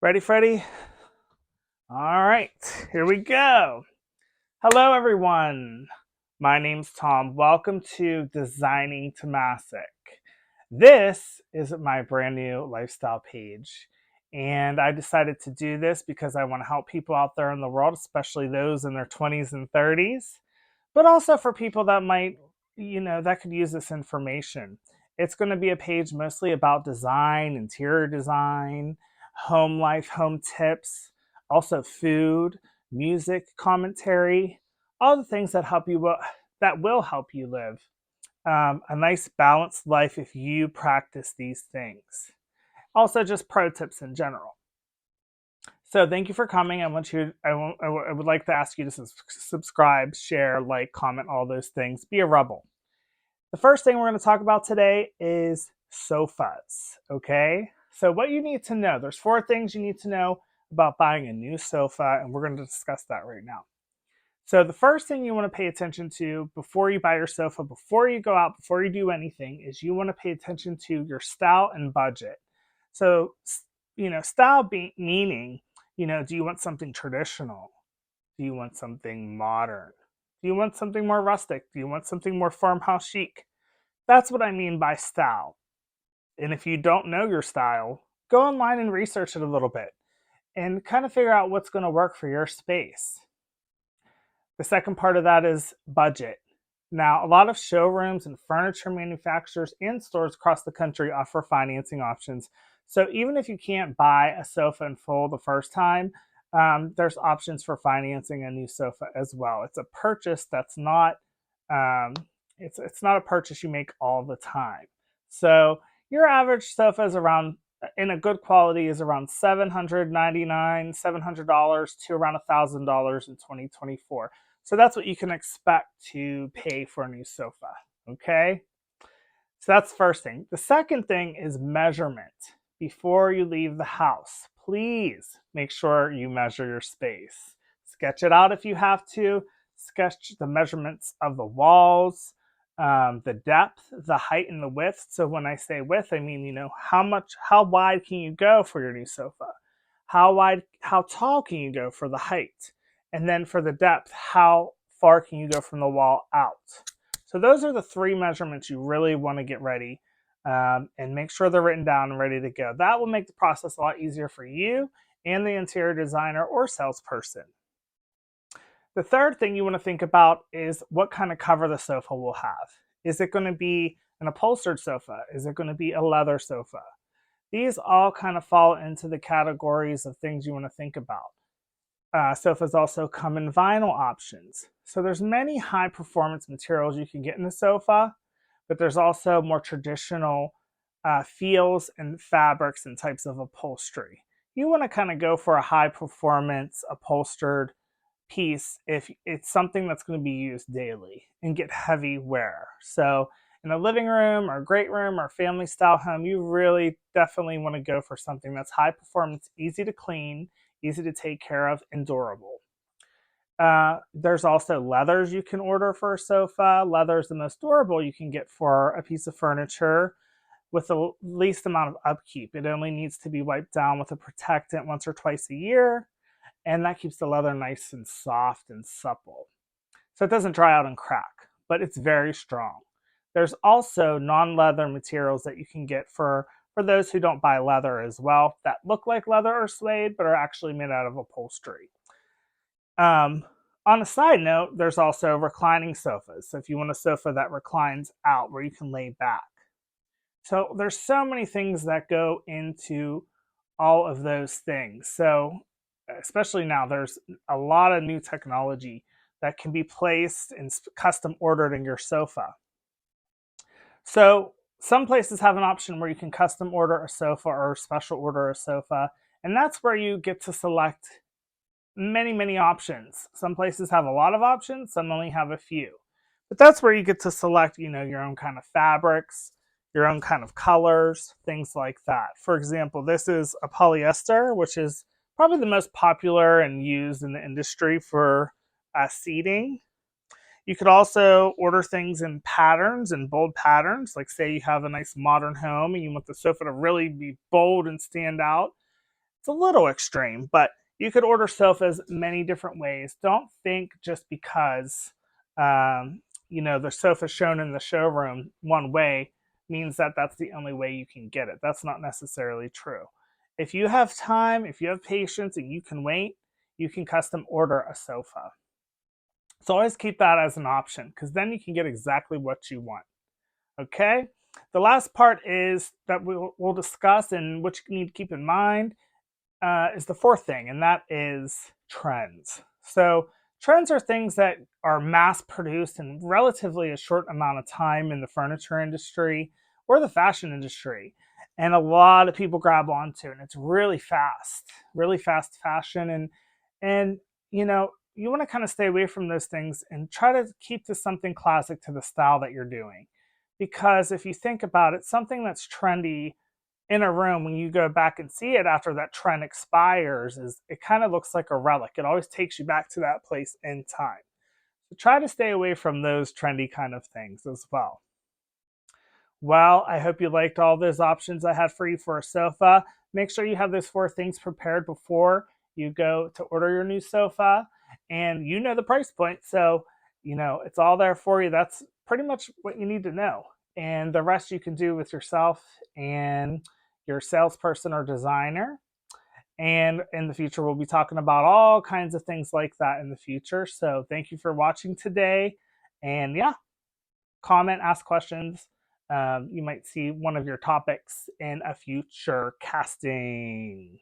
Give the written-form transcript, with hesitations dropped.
Ready, Freddy? All right, here we go. Hello, everyone. My name's Tom. Welcome to Designing Tomasic. This is my brand new lifestyle page. And I decided to do this because I want to help people out there in the world, especially those in their 20s and 30s, but also for people that might, that could use this information. It's going to be a page mostly about design, interior design, home life, home tips, also food, music, commentary, all the things that will help you live a nice balanced life if you practice these things. Also, just pro tips in general. So thank you for coming. I would like to ask you to subscribe, share, like, comment, all those things. Be a rebel. The first thing we're going to talk about today is sofas. Okay. So what you need to know, there's 4 things you need to know about buying a new sofa, and we're going to discuss that right now. So the first thing you want to pay attention to before you buy your sofa, before you go out, before you do anything, is you want to pay attention to your style and budget. So, style meaning, do you want something traditional? Do you want something modern? Do you want something more rustic? Do you want something more farmhouse chic? That's what I mean by style. And if you don't know your style, go online and research it a little bit and kind of figure out what's going to work for your space. The second part of that is budget. Now, a lot of showrooms and furniture manufacturers and stores across the country offer financing options. So even if you can't buy a sofa in full the first time, there's options for financing a new sofa as well. It's a purchase that's not um, it's not a purchase you make all the time. So your average sofa is around in a good quality is around $700 to around $1,000 in 2024. So that's what you can expect to pay for a new sofa. Okay. So that's the first thing. The second thing is measurement. Before you leave the house, please make sure you measure your space. Sketch it out if you have to. Sketch the measurements of the walls, the depth, the height, and the width. So when I say width, I mean, how wide can you go for your new sofa? How tall can you go for the height? And then for the depth, how far can you go from the wall out? So those are the 3 measurements you really want to get ready, and make sure they're written down and ready to go. That will make the process a lot easier for you and the interior designer or salesperson. The third thing you want to think about is what kind of cover the sofa will have. Is it going to be an upholstered sofa? Is it going to be a leather sofa? These all kind of fall into the categories of things you want to think about. Sofas also come in vinyl options. So there's many high performance materials you can get in a sofa, but there's also more traditional feels and fabrics and types of upholstery. You want to kind of go for a high performance upholstered piece if it's something that's going to be used daily and get heavy wear. So in a living room or great room or family style home, you really definitely want to go for something that's high performance, easy to clean, easy to take care of, and durable. There's also leathers you can order for a sofa. Leather is the most durable you can get for a piece of furniture with the least amount of upkeep. It only needs to be wiped down with a protectant once or twice a year, and that keeps the leather nice and soft and supple. So it doesn't dry out and crack, but it's very strong. There's also non-leather materials that you can get for those who don't buy leather as well, that look like leather or suede, but are actually made out of upholstery. On a side note, there's also reclining sofas. So if you want a sofa that reclines out where you can lay back. So there's so many things that go into all of those things. So especially now, there's a lot of new technology that can be placed and custom ordered in your sofa. So some places have an option where you can custom order a sofa or special order a sofa, and that's where you get to select many options. Some places have a lot of options, some only have a few. But that's where you get to select, your own kind of fabrics, your own kind of colors, things like that. For example, this is a polyester, which is probably the most popular and used in the industry for seating. You could also order things in patterns and bold patterns. Like say you have a nice modern home and you want the sofa to really be bold and stand out. It's a little extreme, but you could order sofas many different ways. Don't think just because the sofa shown in the showroom one way means that that's the only way you can get it. That's not necessarily true. If you have time, if you have patience, and you can wait, you can custom order a sofa. So always keep that as an option because then you can get exactly what you want. Okay? The last part is that we'll discuss and what you need to keep in mind is the fourth thing, and that is trends. So, trends are things that are mass produced in relatively a short amount of time in the furniture industry or the fashion industry. And a lot of people grab onto it, and it's really fast fashion. And you want to kind of stay away from those things and try to keep to something classic to the style that you're doing. Because if you think about it, something that's trendy in a room when you go back and see it after that trend expires is it kind of looks like a relic. It always takes you back to that place in time. So try to stay away from those trendy kind of things as well. Well, I hope you liked all those options I had for you for a sofa. Make sure you have those four things prepared before you go to order your new sofa. And you know the price point. So, it's all there for you. That's pretty much what you need to know. And the rest you can do with yourself and your salesperson or designer. And in the future, we'll be talking about all kinds of things like that in the future. So, thank you for watching today. And yeah, comment, ask questions. You might see one of your topics in a future casting.